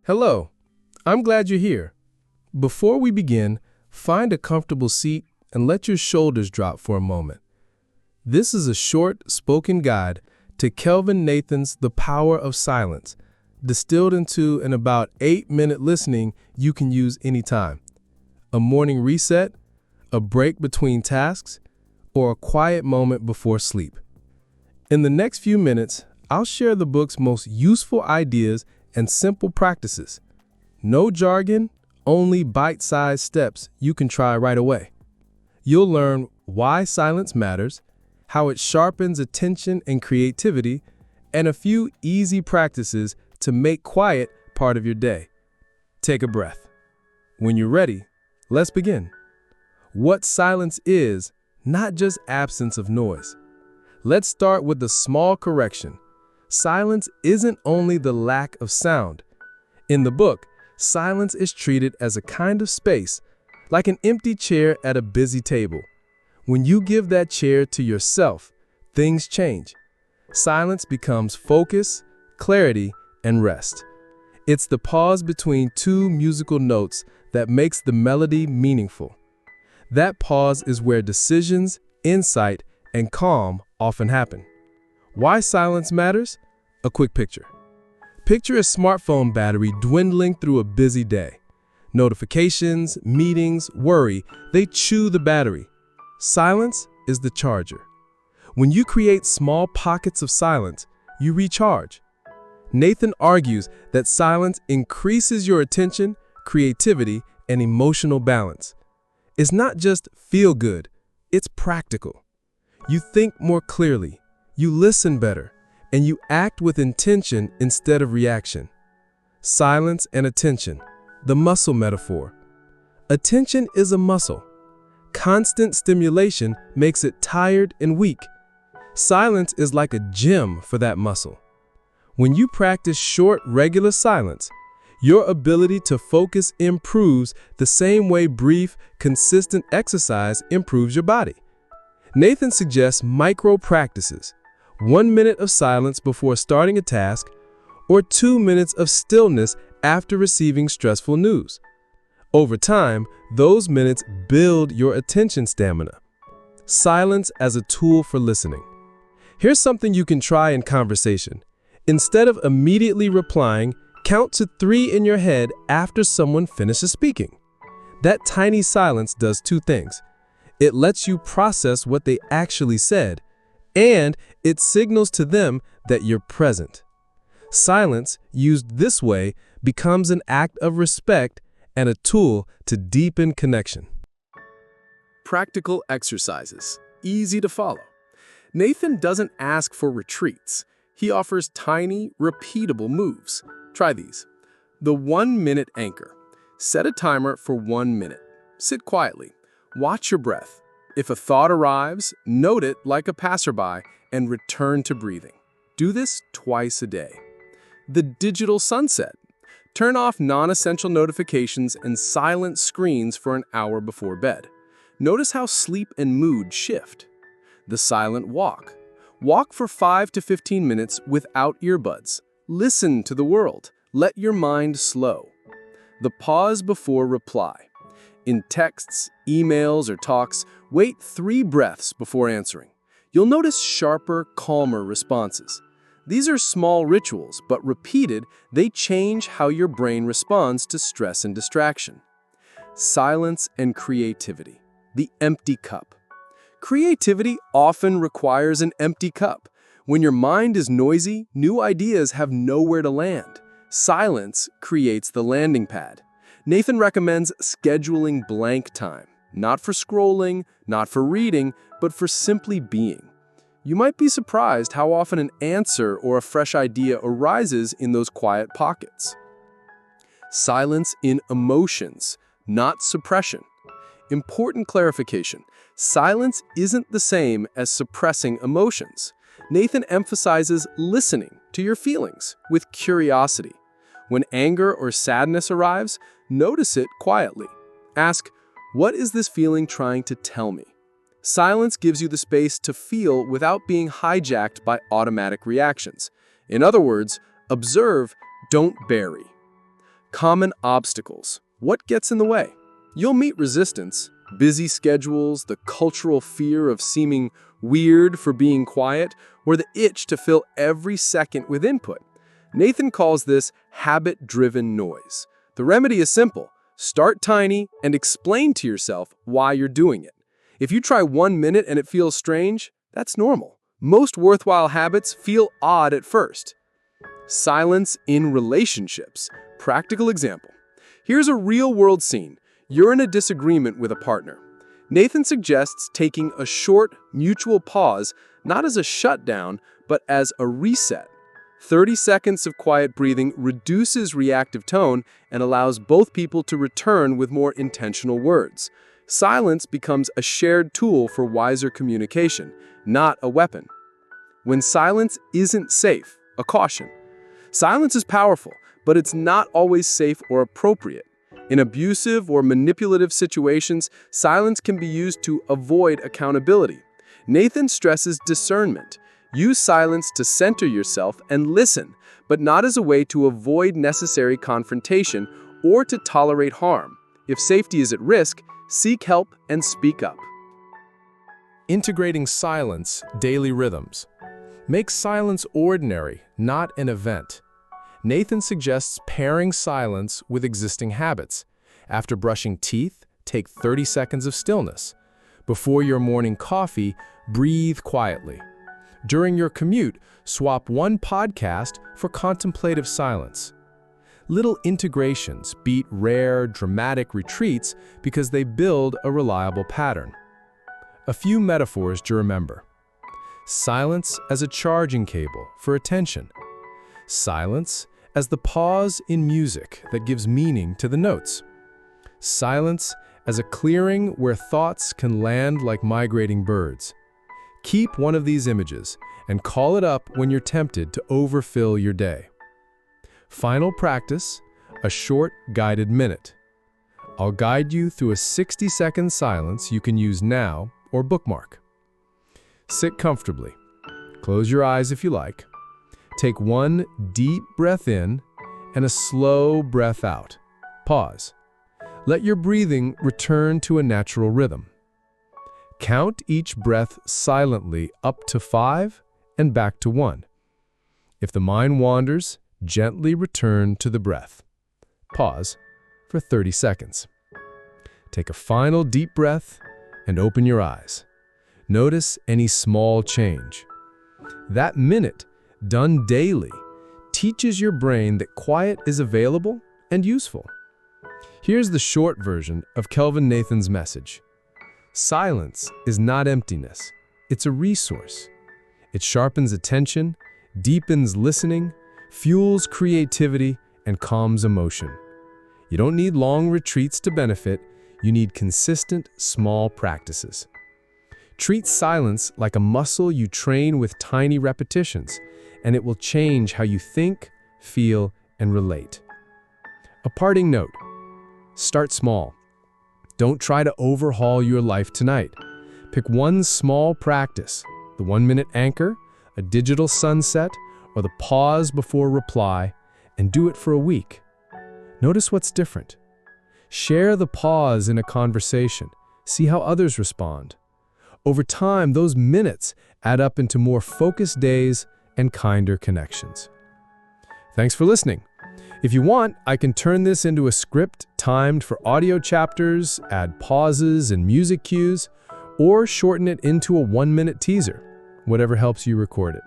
Hello, I'm glad you're here. Before we begin, find a comfortable seat and let your shoulders drop for a moment. This is a short, spoken guide to Kelvin Nathan's The Power of Silence, distilled into an about 8-minute listening you can use anytime. A morning reset, a break between tasks, or a quiet moment before sleep. In the next few minutes, I'll share the book's most useful ideas and simple practices. No jargon, only bite-sized steps you can try right away. You'll learn why silence matters, how it sharpens attention and creativity, and a few easy practices to make quiet part of your day. Take a breath. When you're ready, let's begin. What silence is, not just absence of noise. Let's start with a small correction. Silence isn't only the lack of sound. In the book, silence is treated as a kind of space, like an empty chair at a busy table. When you give that chair to yourself, things change. Silence becomes focus, clarity, and rest. It's the pause between two musical notes that makes the melody meaningful. That pause is where decisions, insight, and calm often happen. Why silence matters? A quick picture. Picture a smartphone battery dwindling through a busy day. Notifications, meetings, worry, they chew the battery. Silence is the charger. When you create small pockets of silence, you recharge. Nathan argues that silence increases your attention, creativity, and emotional balance. It's not just feel good, it's practical. You think more clearly, you listen better, and you act with intention instead of reaction. Silence and attention, the muscle metaphor. Attention is a muscle. Constant stimulation makes it tired and weak. Silence is like a gym for that muscle. When you practice short, regular silence, your ability to focus improves the same way brief, consistent exercise improves your body. Nathan suggests micro practices, 1 minute of silence before starting a task, or 2 minutes of stillness after receiving stressful news. Over time, those minutes build your attention stamina. Silence as a tool for listening. Here's something you can try in conversation. Instead of immediately replying, count to 3 in your head after someone finishes speaking. That tiny silence does 2 things. It lets you process what they actually said, and it signals to them that you're present. Silence, used this way, becomes an act of respect and a tool to deepen connection. Practical exercises, easy to follow. Nathan doesn't ask for retreats. He offers tiny, repeatable moves. Try these. The 1-minute anchor. Set a timer for 1 minute. Sit quietly. Watch your breath. If a thought arrives, note it like a passerby and return to breathing. Do this twice a day. The digital sunset. Turn off non-essential notifications and silent screens for an hour before bed. Notice how sleep and mood shift. The silent walk. Walk for 5 to 15 minutes without earbuds. Listen to the world. Let your mind slow. The pause before reply. In texts, emails, or talks, wait 3 breaths before answering. You'll notice sharper, calmer responses. These are small rituals, but repeated, they change how your brain responds to stress and distraction. Silence and creativity. The empty cup. Creativity often requires an empty cup. When your mind is noisy, new ideas have nowhere to land. Silence creates the landing pad. Nathan recommends scheduling blank time, not for scrolling, not for reading, but for simply being. You might be surprised how often an answer or a fresh idea arises in those quiet pockets. Silence in emotions, not suppression. Important clarification. Silence isn't the same as suppressing emotions. Nathan emphasizes listening to your feelings with curiosity. When anger or sadness arrives, notice it quietly. Ask, what is this feeling trying to tell me? Silence gives you the space to feel without being hijacked by automatic reactions. In other words, observe, don't bury. Common obstacles. What gets in the way? You'll meet resistance, busy schedules, the cultural fear of seeming weird for being quiet, or the itch to fill every second with input. Nathan calls this habit-driven noise. The remedy is simple. Start tiny and explain to yourself why you're doing it. If you try 1 minute and it feels strange, that's normal. Most worthwhile habits feel odd at first. Silence in relationships. Practical example. Here's a real-world scene. You're in a disagreement with a partner. Nathan suggests taking a short, mutual pause, not as a shutdown, but as a reset. 30 seconds of quiet breathing reduces reactive tone and allows both people to return with more intentional words. Silence becomes a shared tool for wiser communication, not a weapon. When silence isn't safe, a caution. Silence is powerful, but it's not always safe or appropriate. In abusive or manipulative situations, silence can be used to avoid accountability. Nathan stresses discernment. Use silence to center yourself and listen, but not as a way to avoid necessary confrontation or to tolerate harm. If safety is at risk, seek help and speak up. Integrating silence, daily rhythms. Make silence ordinary, not an event. Nathan suggests pairing silence with existing habits. After brushing teeth, take 30 seconds of stillness. Before your morning coffee, breathe quietly. During your commute, swap one podcast for contemplative silence. Little integrations beat rare, dramatic retreats because they build a reliable pattern. A few metaphors to remember. Silence as a charging cable for attention. Silence as the pause in music that gives meaning to the notes. Silence as a clearing where thoughts can land like migrating birds. Keep one of these images and call it up when you're tempted to overfill your day. Final practice, a short guided minute. I'll guide you through a 60-second silence you can use now or bookmark. Sit comfortably. Close your eyes if you like. Take one deep breath in and a slow breath out. Pause. Let your breathing return to a natural rhythm. Count each breath silently up to 5 and back to 1. If the mind wanders, gently return to the breath. Pause for 30 seconds. Take a final deep breath and open your eyes. Notice any small change. That minute, done daily, teaches your brain that quiet is available and useful. Here's the short version of Kelvin Nathan's message. Silence is not emptiness. It's a resource. It sharpens attention, deepens listening, fuels creativity, and calms emotion. You don't need long retreats to benefit. You need consistent, small practices. Treat silence like a muscle you train with tiny repetitions, and it will change how you think, feel, and relate. A parting note. Start small. Don't try to overhaul your life tonight. Pick one small practice, the 1-minute anchor, a digital sunset, or the pause before reply, and do it for a week. Notice what's different. Share the pause in a conversation. See how others respond. Over time, those minutes add up into more focused days and kinder connections. Thanks for listening. If you want, I can turn this into a script timed for audio chapters, add pauses and music cues, or shorten it into a 1-minute teaser, whatever helps you record it.